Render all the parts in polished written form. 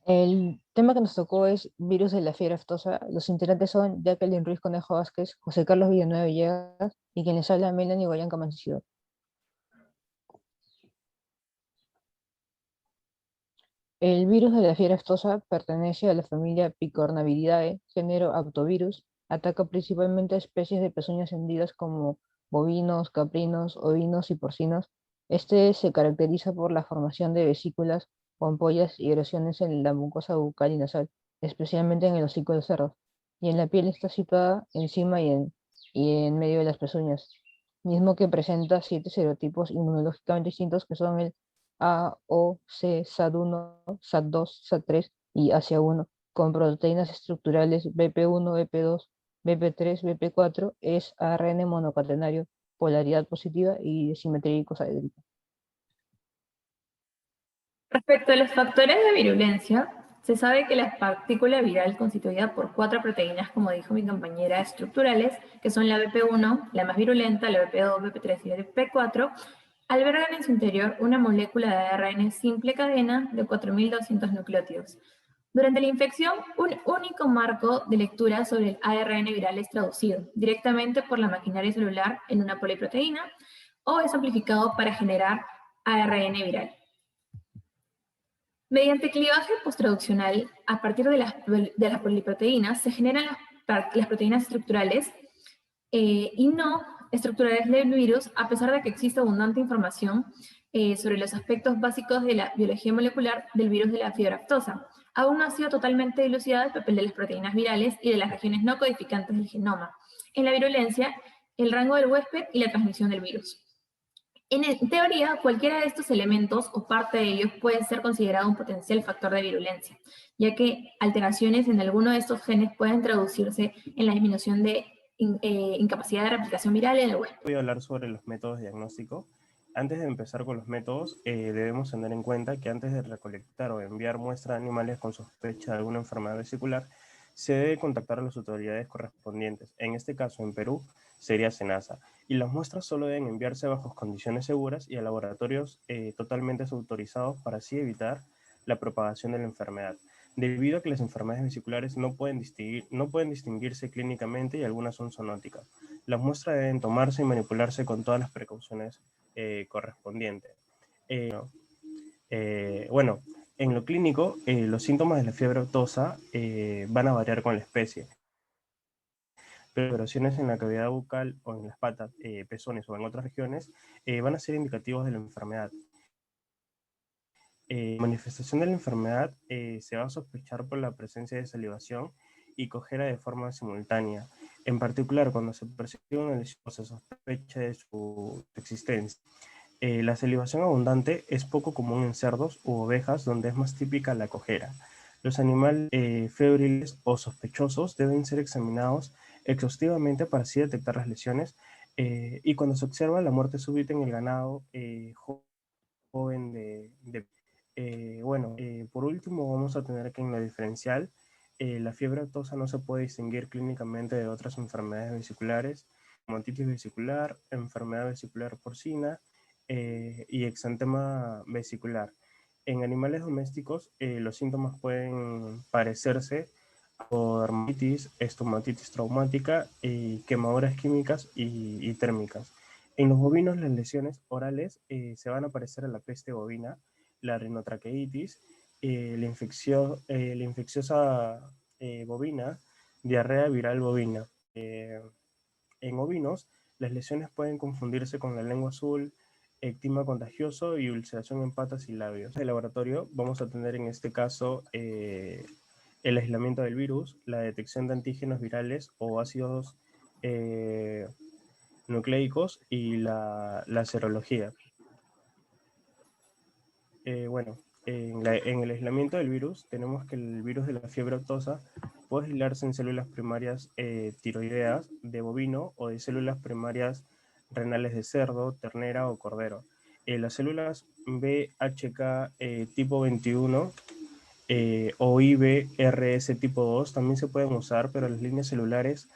El tema que nos tocó es virus de la fiebre aftosa. Los integrantes son Jacqueline Ruiz Conejo Vázquez, José Carlos Villanueva Villegas y quien les habla Melanie Guayanca Mancido. El virus de la fiebre aftosa pertenece a la familia Picornaviridae, género Aptovirus. Ataca principalmente a especies de pezuñas hendidas como bovinos, caprinos, ovinos y porcinos. Este se caracteriza por la formación de vesículas o ampollas y erosiones en la mucosa bucal y nasal, especialmente en el hocico de los cerdos. Y en la piel está situada encima y en medio de las pezuñas, mismo que presenta 7 serotipos inmunológicamente distintos que son el a, O, C, SAT1, SAT2, SAT3 y ASIA1, con proteínas estructurales BP1, BP2, BP3, BP4, es ARN monocatenario, polaridad positiva y simetría icosaédrica. Respecto a los factores de virulencia, se sabe que la partícula viral constituida por 4 proteínas, como dijo mi compañera, estructurales, que son la BP1, la más virulenta, la BP2, BP3 y la BP4, albergan en su interior una molécula de ARN simple cadena de 4.200 nucleótidos. Durante la infección, un único marco de lectura sobre el ARN viral es traducido directamente por la maquinaria celular en una poliproteína o es amplificado para generar ARN viral. Mediante clivaje posttraduccional, a partir de las poliproteínas, se generan las proteínas estructurales y no estructurales del virus, a pesar de que existe abundante información sobre los aspectos básicos de la biología molecular del virus de la fiebre aftosa. Aún no ha sido totalmente dilucidado el papel de las proteínas virales y de las regiones no codificantes del genoma en la virulencia, el rango del huésped y la transmisión del virus. En teoría, cualquiera de estos elementos o parte de ellos puede ser considerado un potencial factor de virulencia, ya que alteraciones en alguno de estos genes pueden traducirse en la disminución de incapacidad de replicación viral en el huésped. Voy a hablar sobre los métodos de diagnóstico. Antes de empezar con los métodos, debemos tener en cuenta que antes de recolectar o enviar muestras de animales con sospecha de alguna enfermedad vesicular, se debe contactar a las autoridades correspondientes. En este caso, en Perú, sería SENASA. Y las muestras solo deben enviarse bajo condiciones seguras y a laboratorios totalmente autorizados para así evitar la propagación de la enfermedad. Debido a que las enfermedades vesiculares no pueden distinguirse clínicamente y algunas son zoonóticas. Las muestras deben tomarse y manipularse con todas las precauciones correspondientes. Bueno, en lo clínico, los síntomas de la fiebre aftosa van a variar con la especie. Pero operaciones en la cavidad bucal o en las patas, pezones o en otras regiones van a ser indicativos de la enfermedad. Manifestación de la enfermedad se va a sospechar por la presencia de salivación y cojera de forma simultánea. En particular, cuando se percibe una lesión o se sospecha de su existencia. La salivación abundante es poco común en cerdos u ovejas, donde es más típica la cojera. Los animales febriles o sospechosos deben ser examinados exhaustivamente para así detectar las lesiones y cuando se observa la muerte súbita en el ganado joven por último vamos a tener que en lo diferencial la fiebre aftosa no se puede distinguir clínicamente de otras enfermedades vesiculares, como otitis vesicular, enfermedad vesicular porcina y exantema vesicular. En animales domésticos los síntomas pueden parecerse a dermatitis, estomatitis traumática y quemaduras químicas y térmicas. En los bovinos las lesiones orales se van a parecer a la peste bovina, la rinotraqueitis, la infecciosa bovina, diarrea viral bovina. En ovinos, las lesiones pueden confundirse con la lengua azul, ectima contagioso y ulceración en patas y labios. En el laboratorio vamos a tener en este caso el aislamiento del virus, la detección de antígenos virales o ácidos nucleicos y la serología. En el aislamiento del virus tenemos que el virus de la fiebre aftosa puede aislarse en células primarias tiroideas de bovino o de células primarias renales de cerdo, ternera o cordero. Las células BHK tipo 21 o IBRS tipo 2 también se pueden usar, pero las líneas celulares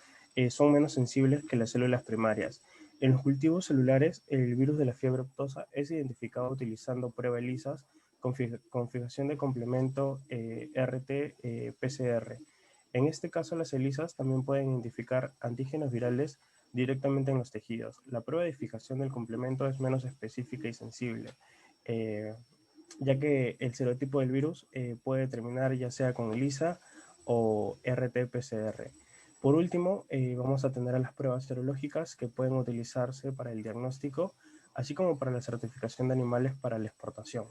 son menos sensibles que las células primarias. En los cultivos celulares, el virus de la fiebre aftosa es identificado utilizando pruebas lisas conjugación de complemento RT-PCR. En este caso, las ELISAs también pueden identificar antígenos virales directamente en los tejidos. La prueba de fijación del complemento es menos específica y sensible, ya que el serotipo del virus puede determinar ya sea con ELISA o RT-PCR. Por último, vamos a tener a las pruebas serológicas que pueden utilizarse para el diagnóstico, así como para la certificación de animales para la exportación.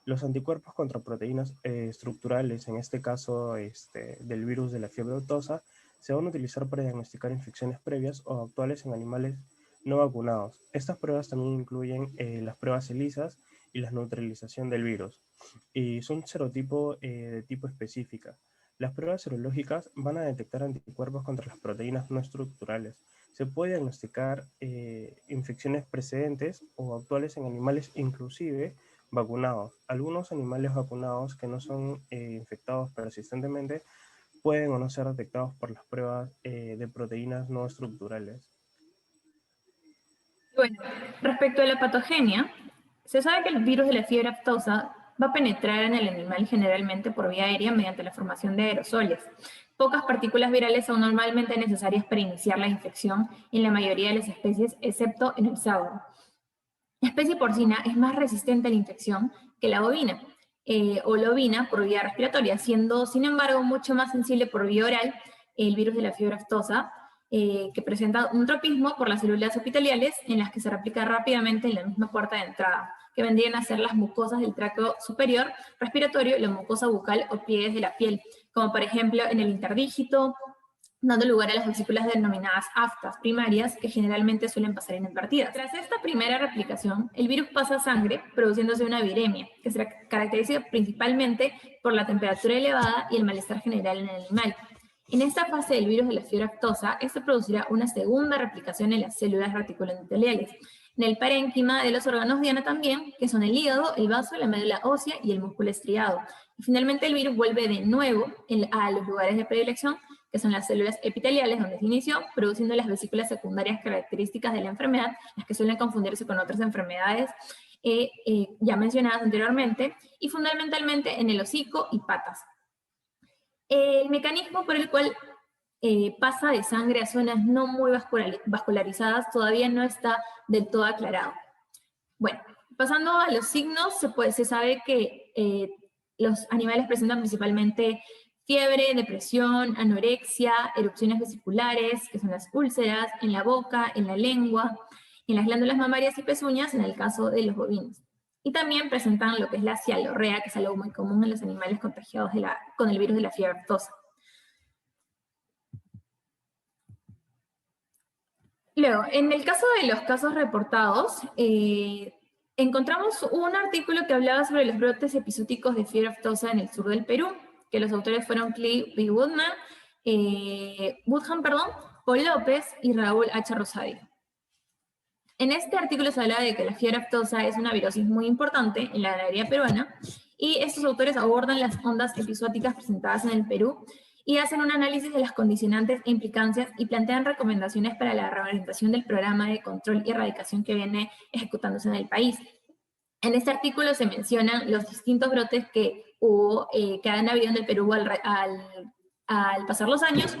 Los anticuerpos contra proteínas estructurales, en este caso del virus de la fiebre aftosa, se van a utilizar para diagnosticar infecciones previas o actuales en animales no vacunados. Estas pruebas también incluyen las pruebas ELISAs y la neutralización del virus, y son serotipo de tipo específica. Las pruebas serológicas van a detectar anticuerpos contra las proteínas no estructurales. Se puede diagnosticar infecciones precedentes o actuales en animales inclusive vacunados. Algunos animales vacunados que no son infectados persistentemente pueden o no ser detectados por las pruebas de proteínas no estructurales. Bueno, respecto a la patogenia, se sabe que el virus de la fiebre aftosa va a penetrar en el animal generalmente por vía aérea mediante la formación de aerosoles. Pocas partículas virales son normalmente necesarias para iniciar la infección en la mayoría de las especies, excepto en el sábado. La especie porcina es más resistente a la infección que la bovina o la ovina por vía respiratoria, siendo, sin embargo, mucho más sensible por vía oral el virus de la fiebre aftosa, que presenta un tropismo por las células epiteliales en las que se replica rápidamente en la misma puerta de entrada, que vendrían a ser las mucosas del tracto superior respiratorio, la mucosa bucal o pliegues de la piel, como por ejemplo en el interdígito, dando lugar a las vesículas denominadas aftas primarias, que generalmente suelen pasar inadvertidas. Tras esta primera replicación, el virus pasa a sangre, produciéndose una viremia, que se caracteriza principalmente por la temperatura elevada y el malestar general en el animal. En esta fase del virus de la fiebre aftosa, este producirá una segunda replicación en las células reticuloendoteliales, en el parénquima de los órganos diana también, que son el hígado, el vaso, la médula ósea y el músculo estriado. Y finalmente el virus vuelve de nuevo a los lugares de predilección, que son las células epiteliales donde se inició, produciendo las vesículas secundarias características de la enfermedad, las que suelen confundirse con otras enfermedades ya mencionadas anteriormente, y fundamentalmente en el hocico y patas. El mecanismo por el cual pasa de sangre a zonas no muy vascularizadas todavía no está del todo aclarado. Bueno, pasando a los signos, se sabe que los animales presentan principalmente fiebre, depresión, anorexia, erupciones vesiculares, que son las úlceras, en la boca, en la lengua, en las glándulas mamarias y pezuñas, en el caso de los bovinos. Y también presentan lo que es la cialorrea, que es algo muy común en los animales contagiados con el virus de la fiebre aftosa. Luego, en el caso de los casos reportados, encontramos un artículo que hablaba sobre los brotes episódicos de fiebre aftosa en el sur del Perú, que los autores fueron Clay B. Woodham, Paul López y Raúl H. Rosario. En este artículo se habla de que la fiebre aftosa es una virosis muy importante en la ganadería peruana, y estos autores abordan las ondas episódicas presentadas en el Perú y hacen un análisis de las condicionantes e implicancias y plantean recomendaciones para la reorientación del programa de control y erradicación que viene ejecutándose en el país. En este artículo se mencionan los distintos brotes que han habido en el Perú al pasar los años.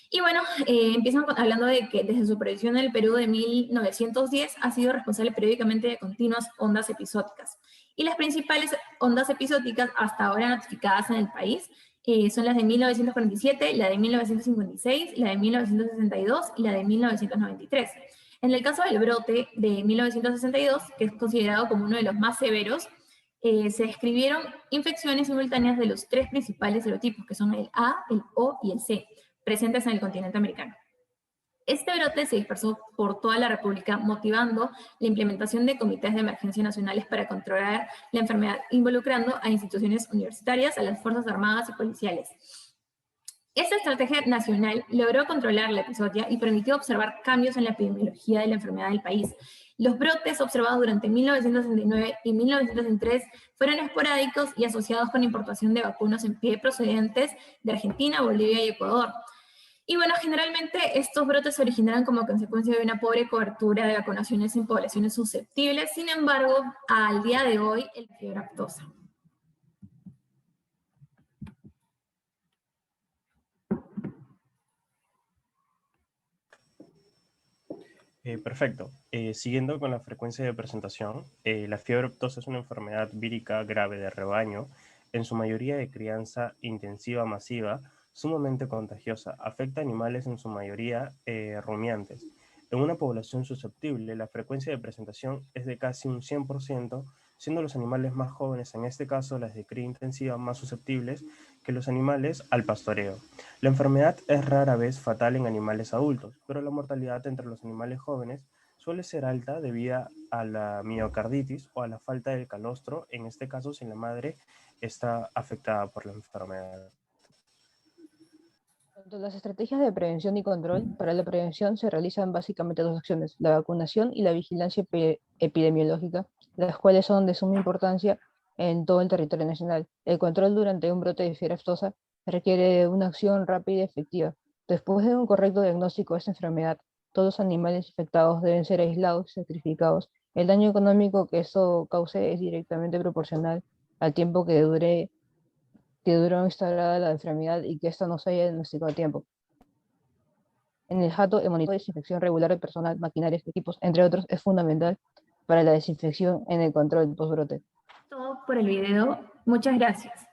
Y bueno, empiezan hablando de que desde su predicción en el Perú de 1910 ha sido responsable periódicamente de continuas ondas episódicas. Y las principales ondas episódicas hasta ahora notificadas en el país son las de 1947, la de 1956, la de 1962 y la de 1993. En el caso del brote de 1962, que es considerado como uno de los más severos, se describieron infecciones simultáneas de los tres principales serotipos, que son el A, el O y el C, presentes en el continente americano. Este brote se dispersó por toda la República, motivando la implementación de comités de emergencia nacionales para controlar la enfermedad, involucrando a instituciones universitarias, a las Fuerzas Armadas y policiales. Esta estrategia nacional logró controlar la epizodia y permitió observar cambios en la epidemiología de la enfermedad del país. Los brotes observados durante 1969 y 1903 fueron esporádicos y asociados con importación de vacunos en pie procedentes de Argentina, Bolivia y Ecuador. Y bueno, generalmente estos brotes se originaron como consecuencia de una pobre cobertura de vacunaciones en poblaciones susceptibles. Sin embargo, al día de hoy, la fiebre aftosa. Perfecto. Siguiendo con la frecuencia de presentación, la fiebre aftosa es una enfermedad vírica grave de rebaño, en su mayoría de crianza intensiva masiva, sumamente contagiosa. Afecta a animales en su mayoría rumiantes. En una población susceptible, la frecuencia de presentación es de casi un 100%, siendo los animales más jóvenes, en este caso las de cría intensiva, más susceptibles que los animales al pastoreo. La enfermedad es rara vez fatal en animales adultos, pero la mortalidad entre los animales jóvenes suele ser alta debido a la miocarditis o a la falta del calostro, en este caso si la madre está afectada por la enfermedad. Tanto las estrategias de prevención y control, para la prevención se realizan básicamente dos acciones, la vacunación y la vigilancia epidemiológica, las cuales son de suma importancia en todo el territorio nacional. El control durante un brote de fiebre aftosa requiere una acción rápida y efectiva. Después de un correcto diagnóstico de esta enfermedad, todos los animales infectados deben ser aislados y sacrificados. El daño económico que esto cause es directamente proporcional al tiempo que duró instalada la enfermedad y que ésta no se haya diagnosticado a tiempo. En el jato, el monitoreo de desinfección regular de personal, maquinarias, equipos, entre otros, es fundamental para la desinfección en el control del postbrote. Todo por el video. Muchas gracias.